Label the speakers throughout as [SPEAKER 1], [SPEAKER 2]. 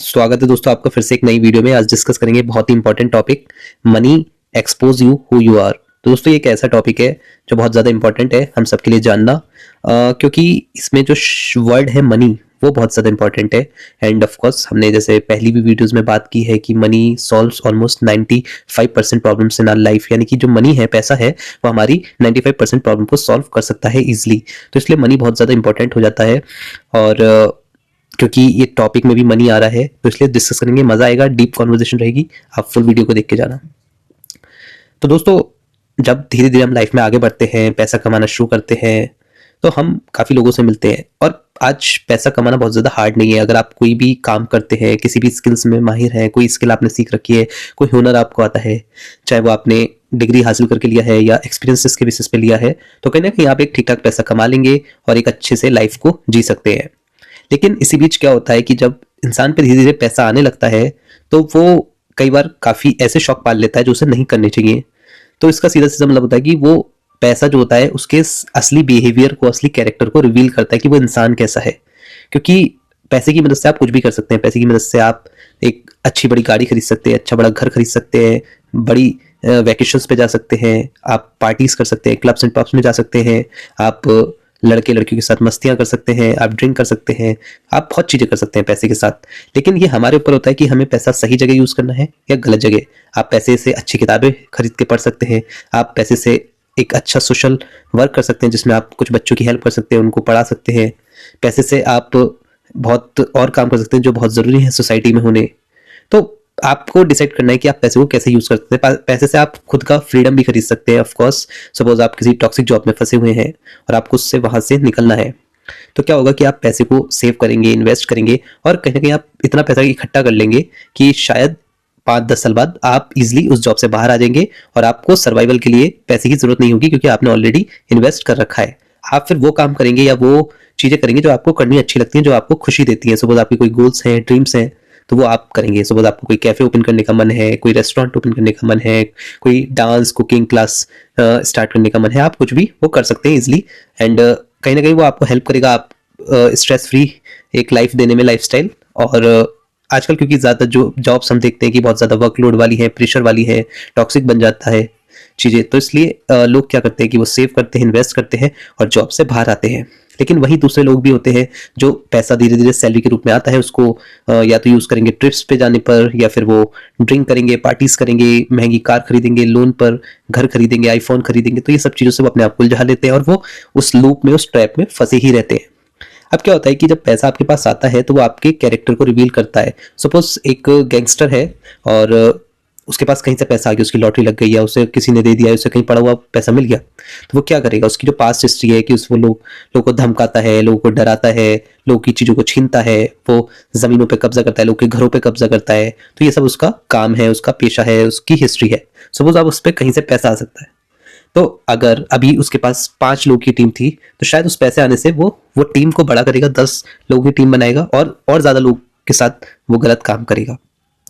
[SPEAKER 1] स्वागत है दोस्तों आपका फिर से एक नई वीडियो में। आज डिस्कस करेंगे बहुत ही important topic, money expose you who you are. तो दोस्तों ये एक ऐसा टॉपिक है जो बहुत ज़्यादा इंपॉर्टेंट है हम सबके लिए जानना, क्योंकि इसमें जो वर्ड है मनी वो बहुत ज़्यादा इंपॉर्टेंट है। एंड ऑफ कोर्स हमने जैसे पहली भी वीडियोस में बात की है कि money solves almost 95% problems in our life, यानी कि जो मनी है, पैसा है, वो हमारी 95% प्रॉब्लम को सॉल्व कर सकता है ईजिली। तो इसलिए मनी बहुत ज़्यादा इंपॉर्टेंट हो जाता है। और क्योंकि ये टॉपिक में भी मनी आ रहा है तो इसलिए डिस्कस करेंगे, मजा आएगा, डीप कॉन्वर्सेशन रहेगी, आप फुल वीडियो को देख के जाना। तो दोस्तों जब धीरे धीरे हम लाइफ में आगे बढ़ते हैं, पैसा कमाना शुरू करते हैं, तो हम काफ़ी लोगों से मिलते हैं। और आज पैसा कमाना बहुत ज़्यादा हार्ड नहीं है। अगर आप कोई भी काम करते हैं, किसी भी स्किल्स में माहिर हैं, कोई स्किल आपने सीख रखी है, कोई हुनर आपको आता है, चाहे वो आपने डिग्री हासिल करके लिया है या एक्सपीरियंसेस के बेसिस पे लिया है, तो कहीं ना कहीं आप एक ठीक ठाक पैसा कमा लेंगे और एक अच्छे से लाइफ को जी सकते हैं। लेकिन इसी बीच क्या होता है कि जब इंसान पे धीरे धीरे पैसा आने लगता है तो वो कई बार काफ़ी ऐसे शौक पाल लेता है जो उसे नहीं करने चाहिए। तो इसका सीधा सीधा मतलब होता है कि वो पैसा जो होता है उसके असली बिहेवियर को, असली कैरेक्टर को रिवील करता है कि वो इंसान कैसा है। क्योंकि पैसे की मदद से आप कुछ भी कर सकते हैं। पैसे की मदद से आप एक अच्छी बड़ी गाड़ी खरीद सकते हैं, अच्छा बड़ा घर खरीद सकते हैं, बड़ी वैकेशंस पे जा सकते हैं, आप पार्टीज कर सकते हैं, क्लब्स एंड पब्स में जा सकते हैं, आप लड़के लड़कियों के साथ मस्तियां कर सकते हैं, आप ड्रिंक कर सकते हैं, आप बहुत चीज़ें कर सकते हैं पैसे के साथ। लेकिन ये हमारे ऊपर होता है कि हमें पैसा सही जगह यूज़ करना है या गलत जगह। आप पैसे से अच्छी किताबें खरीद के पढ़ सकते हैं, आप पैसे से एक अच्छा सोशल वर्क कर सकते हैं जिसमें आप कुछ बच्चों की हेल्प कर सकते हैं, उनको पढ़ा सकते हैं। पैसे से आप बहुत और काम कर सकते हैं जो बहुत ज़रूरी है सोसाइटी में होने। तो आपको डिसाइड करना है कि आप पैसे को कैसे यूज करते हैं। पैसे से आप खुद का फ्रीडम भी खरीद सकते हैं। ऑफ कोर्स सपोज आप किसी टॉक्सिक जॉब में फंसे हुए हैं और आपको उससे वहां से निकलना है, तो क्या होगा कि आप पैसे को सेव करेंगे, इन्वेस्ट करेंगे और कहीं ना कहीं आप इतना पैसा इकट्ठा कर लेंगे कि शायद 5-10 साल बाद आप इजिली उस जॉब से बाहर आ जाएंगे और आपको सर्वाइवल के लिए पैसे की जरूरत नहीं होगी, क्योंकि आपने ऑलरेडी इन्वेस्ट कर रखा है। आप फिर वो काम करेंगे या वो चीजें करेंगे जो आपको करनी अच्छी लगती हैं, जो आपको खुशी देती हैं। सपोज आपके कोई गोल्स हैं, ड्रीम्स हैं, तो वो आप करेंगे। सपोज आपको कोई कैफे ओपन करने का मन है, कोई रेस्टोरेंट ओपन करने का मन है, कोई डांस कुकिंग क्लास स्टार्ट करने का मन है, आप कुछ भी वो कर सकते हैं इजिली। एंड कहीं ना कहीं वो आपको हेल्प करेगा आप स्ट्रेस फ्री एक लाइफ देने में, लाइफस्टाइल। और आजकल क्योंकि ज़्यादा जो जॉब्स हम देखते हैं कि बहुत ज़्यादा वर्कलोड वाली है, प्रेशर वाली है, टॉक्सिक बन जाता है चीज़ें, तो इसलिए लोग क्या करते हैं कि वो सेव करते हैं, इन्वेस्ट करते हैं और जॉब से बाहर आते हैं। लेकिन वही दूसरे लोग भी होते हैं जो पैसा धीरे धीरे सैलरी के रूप में आता है, उसको या तो यूज करेंगे ट्रिप्स पे जाने पर, या फिर वो ड्रिंक करेंगे, पार्टीज करेंगे, महंगी कार खरीदेंगे, लोन पर घर खरीदेंगे, आईफोन खरीदेंगे। तो ये सब चीजों से वो अपने आप को उलझा लेते हैं और वो उस लूप में, उस ट्रैप में फंसे ही रहते हैं। अब क्या होता है कि जब पैसा आपके पास आता है तो वो आपके कैरेक्टर को रिवील करता है। सपोज एक गैंगस्टर है और उसके पास कहीं से पैसा आ गया, उसकी लॉटरी लग गई या उसे किसी ने दे दिया, उसे कहीं पड़ा हुआ पैसा मिल गया, तो वो क्या करेगा? उसकी जो पास्ट हिस्ट्री है कि उस वो लोगों को धमकाता है, लोगों को डराता है, लोगों की चीज़ों को छीनता है, वो ज़मीनों पे कब्जा करता है, लोगों के घरों पे कब्जा करता है। तो ये सब उसका काम है, उसका पेशा है, उसकी हिस्ट्री है। सपोज आप उस पर कहीं से पैसा आ सकता है, तो अगर अभी उसके पास 5 लोगों की टीम थी तो शायद उस पैसे आने से वो टीम को बड़ा करेगा, 10 लोगों की टीम बनाएगा और ज़्यादा लोग के साथ वो गलत काम करेगा।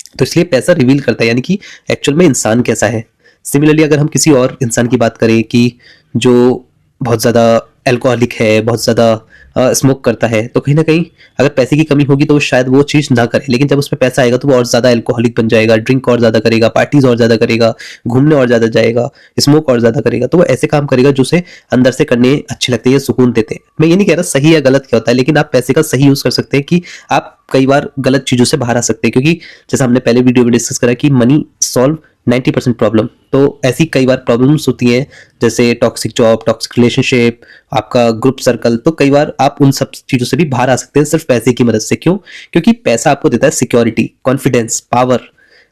[SPEAKER 1] तो इसलिए पैसा रिवील करता है यानी कि एक्चुअल में इंसान कैसा है। सिमिलरली अगर हम किसी और इंसान की बात करें कि जो बहुत ज़्यादा अल्कोहलिक है, बहुत ज़्यादा स्मोक करता है, तो कहीं ना कहीं अगर पैसे की कमी होगी तो शायद वो चीज़ ना करे। लेकिन जब उसमें पैसा आएगा तो वो और ज़्यादा अल्कोहलिक बन जाएगा, ड्रिंक और ज़्यादा करेगा, पार्टीज और ज़्यादा करेगा, घूमने और ज़्यादा जाएगा, स्मोक और ज़्यादा करेगा। तो वो ऐसे काम करेगा जो उसे अंदर से करने अच्छे लगते हैं, सुकून देते हैं। मैं ये नहीं कह रहा सही या गलत क्या होता है, लेकिन आप पैसे का सही यूज़ कर सकते हैं कि आप कई बार गलत चीज़ों से बाहर आ सकते हैं। क्योंकि जैसा हमने पहले वीडियो में डिस्कस करा कि मनी सॉल्व 90% प्रॉब्लम, तो ऐसी कई बार प्रॉब्लम्स होती हैं जैसे टॉक्सिक जॉब, टॉक्सिक रिलेशनशिप, आपका ग्रुप सर्कल। तो कई बार आप उन सब चीज़ों से भी बाहर आ सकते हैं सिर्फ पैसे की मदद से। क्यों? क्योंकि पैसा आपको देता है सिक्योरिटी, कॉन्फिडेंस, पावर,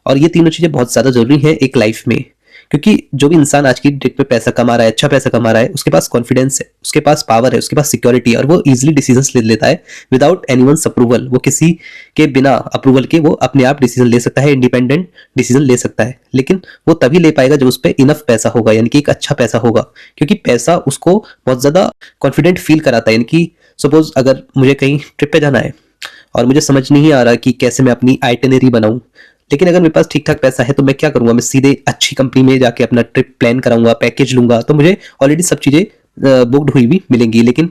[SPEAKER 1] और ये तीनों चीज़ें बहुत ज़्यादा जरूरी हैं एक लाइफ में। क्योंकि जो भी इंसान आज की डेट में पैसा कमा रहा है, अच्छा पैसा कमा रहा है, उसके पास कॉन्फिडेंस है, उसके पास पावर है, उसके पास सिक्योरिटी है और वो इजीली डिसीजंस ले लेता है विदाउट एनीवन्स अप्रूवल। वो किसी के बिना अप्रूवल के वो अपने आप डिसीजन ले सकता है, इंडिपेंडेंट डिसीजन ले सकता है। लेकिन वो तभी ले पाएगा जब उस पर इनफ पैसा होगा, यानी कि एक अच्छा पैसा होगा। क्योंकि पैसा उसको बहुत ज्यादा कॉन्फिडेंट फील कराता है। यानी कि सपोज अगर मुझे कहीं ट्रिप पे जाना है और मुझे समझ नहीं आ रहा कि कैसे मैं अपनी आइटिनरी बनाऊं, लेकिन अगर मेरे पास ठीक ठाक पैसा है तो मैं क्या करूंगा? मैं सीधे अच्छी कंपनी में जाके अपना ट्रिप प्लान कराऊंगा, पैकेज लूंगा, तो मुझे ऑलरेडी सब चीजें बुकड हुई भी मिलेंगी। लेकिन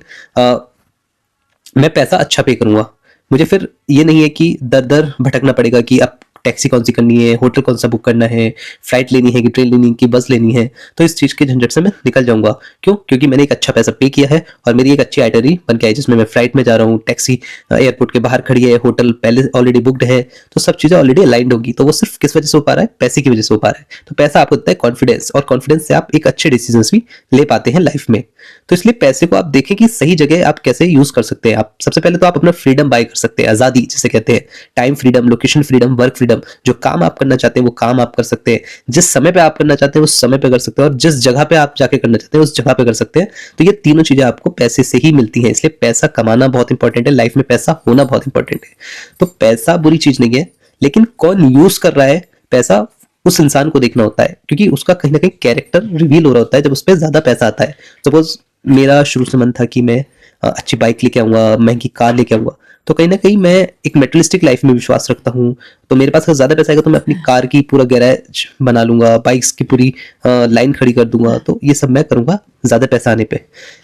[SPEAKER 1] मैं पैसा अच्छा पे करूंगा, मुझे फिर ये नहीं है कि दर दर भटकना पड़ेगा कि अब टैक्सी कौन सी करनी है, होटल कौन सा बुक करना है, फ्लाइट लेनी है कि ट्रेन लेनी है कि बस लेनी है। तो इस चीज़ के झंझट से मैं निकल जाऊंगा। क्यों? क्योंकि मैंने एक अच्छा पैसा पे किया है और मेरी एक अच्छी आइटनरी बन के आई जिसमें मैं फ्लाइट में जा रहा हूँ, टैक्सी एयरपोर्ट के बाहर खड़ी है, होटल पहले ऑलरेडी बुकड है, तो सब चीज़ें ऑलरेडी अलाइंड होगी। तो वो सिर्फ किस वजह से हो पा रहा है? पैसे की वजह से हो पा रहा है। तो पैसा आपको देता है कॉन्फिडेंस, और कॉन्फिडेंस से आप एक अच्छे डिसीजन भी ले पाते हैं लाइफ में। तो इसलिए पैसे को आप देखें कि सही जगह आप कैसे यूज कर सकते हैं। आप सबसे पहले तो आप अपना फ्रीडम बाय कर सकते हैं, आजादी जिसे कहते हैं, time freedom, location freedom, work freedom. जो काम आप करना चाहते हैं वो काम आप कर सकते हैं, जिस समय पे आप करना चाहते हैं उस समय पे कर सकते हैं, और जिस जगह पे आप जाके करना चाहते हैं उस जगह पे कर सकते हैं। तो ये तीनों चीजें आपको पैसे से ही मिलती हैं। इसलिए पैसा कमाना बहुत इंपॉर्टेंट है, लाइफ में पैसा होना बहुत इंपॉर्टेंट है। तो पैसा बुरी चीज नहीं है, लेकिन कौन यूज कर रहा है पैसा, उस इंसान को देखना होता है, क्योंकि उसका कहीं ना कहीं कैरेक्टर रिवील हो रहा होता है जब उस पर ज्यादा पैसा आता है। सपोज मेरा शुरू से मन था कि मैं अच्छी बाइक लेके आऊंगा, महंगी कार लेके आऊंगा, तो कहीं ना कहीं मैं एक मेटलिस्टिक लाइफ में विश्वास रखता हूँ। तो मेरे पास अगर ज्यादा पैसा आएगा तो मैं अपनी कार की पूरा गैराज बना लूंगा, बाइक्स की पूरी लाइन खड़ी कर दूंगा। तो ये सब मैं करूंगा ज्यादा पैसा आने पे।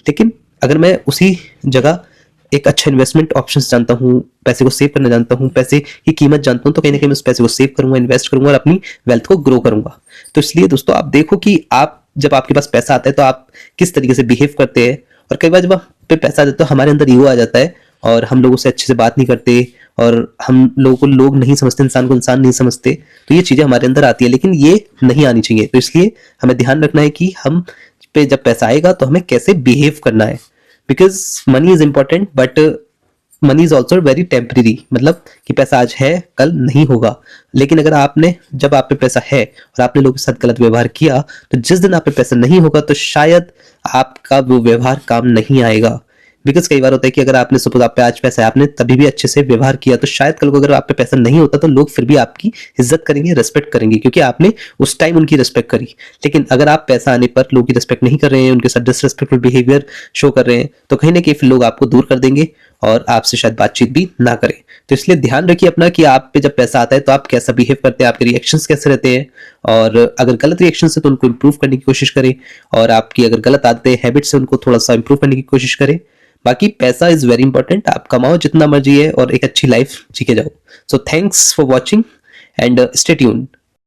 [SPEAKER 1] लेकिन अगर मैं उसी जगह एक अच्छा इन्वेस्टमेंट ऑप्शंस जानता हूँ, पैसे को सेव करना जानता हूँ, पैसे की कीमत जानता हूँ, तो कहीं ना कहीं मैं उस पैसे को सेव करूंगा, इन्वेस्ट करूंगा और अपनी वेल्थ को ग्रो करूंगा। तो इसलिए दोस्तों आप देखो कि आप जब आपके पास पैसा आता है तो आप किस तरीके से बिहेव करते हैं। और कई बार जब आप पे पैसा आ जाता है तो हमारे अंदर ईगो आ जाता है और हम लोगों से अच्छे से बात नहीं करते, और हम लोगों को लोग नहीं समझते, इंसान को इंसान नहीं समझते। तो ये चीजें हमारे अंदर आती है, लेकिन ये नहीं आनी चाहिए। तो इसलिए हमें ध्यान रखना है कि हम पे जब पैसा आएगा तो हमें कैसे बिहेव करना है। Because money is important, but money is also very temporary. मतलब कि पैसा आज है कल नहीं होगा। लेकिन अगर आपने, जब आप पे पैसा है और आपने लोगों के साथ गलत व्यवहार किया, तो जिस दिन आप पे पैसा नहीं होगा तो शायद आपका वो व्यवहार काम नहीं आएगा। बिकॉज कई बार होता है कि अगर आपने, सपोज आप पे आज पैसा है, आपने तभी भी अच्छे से व्यवहार किया, तो शायद कल को अगर आप पे पैसा नहीं होता तो लोग फिर भी आपकी इज्जत करेंगे, रेस्पेक्ट करेंगे, क्योंकि आपने उस टाइम उनकी रेस्पेक्ट करी। लेकिन अगर आप पैसा आने पर लोगों की रेस्पेक्ट नहीं कर रहे हैं, उनके साथ डिसरेस्पेक्टफुल बिहेवियर शो कर रहे हैं, तो कहीं ना कहीं फिर लोग आपको दूर कर देंगे और आपसे शायद बातचीत भी ना करें। तो इसलिए ध्यान रखिए अपना कि आप पे जब पैसा आता है तो आप कैसा बिहेव करते हैं, आपके रिएक्शंस कैसे रहते हैं, और अगर गलत रिएक्शन है तो उनको इंप्रूव करने की कोशिश करें, और आपकी अगर गलत आदतें, हैबिट्स है, उनको थोड़ा सा इंप्रूव करने की कोशिश करें। बाकी पैसा इज वेरी इंपॉर्टेंट, आप कमाओ जितना मर्जी है और एक अच्छी लाइफ जी के जाओ। So thanks for watching and stay tuned.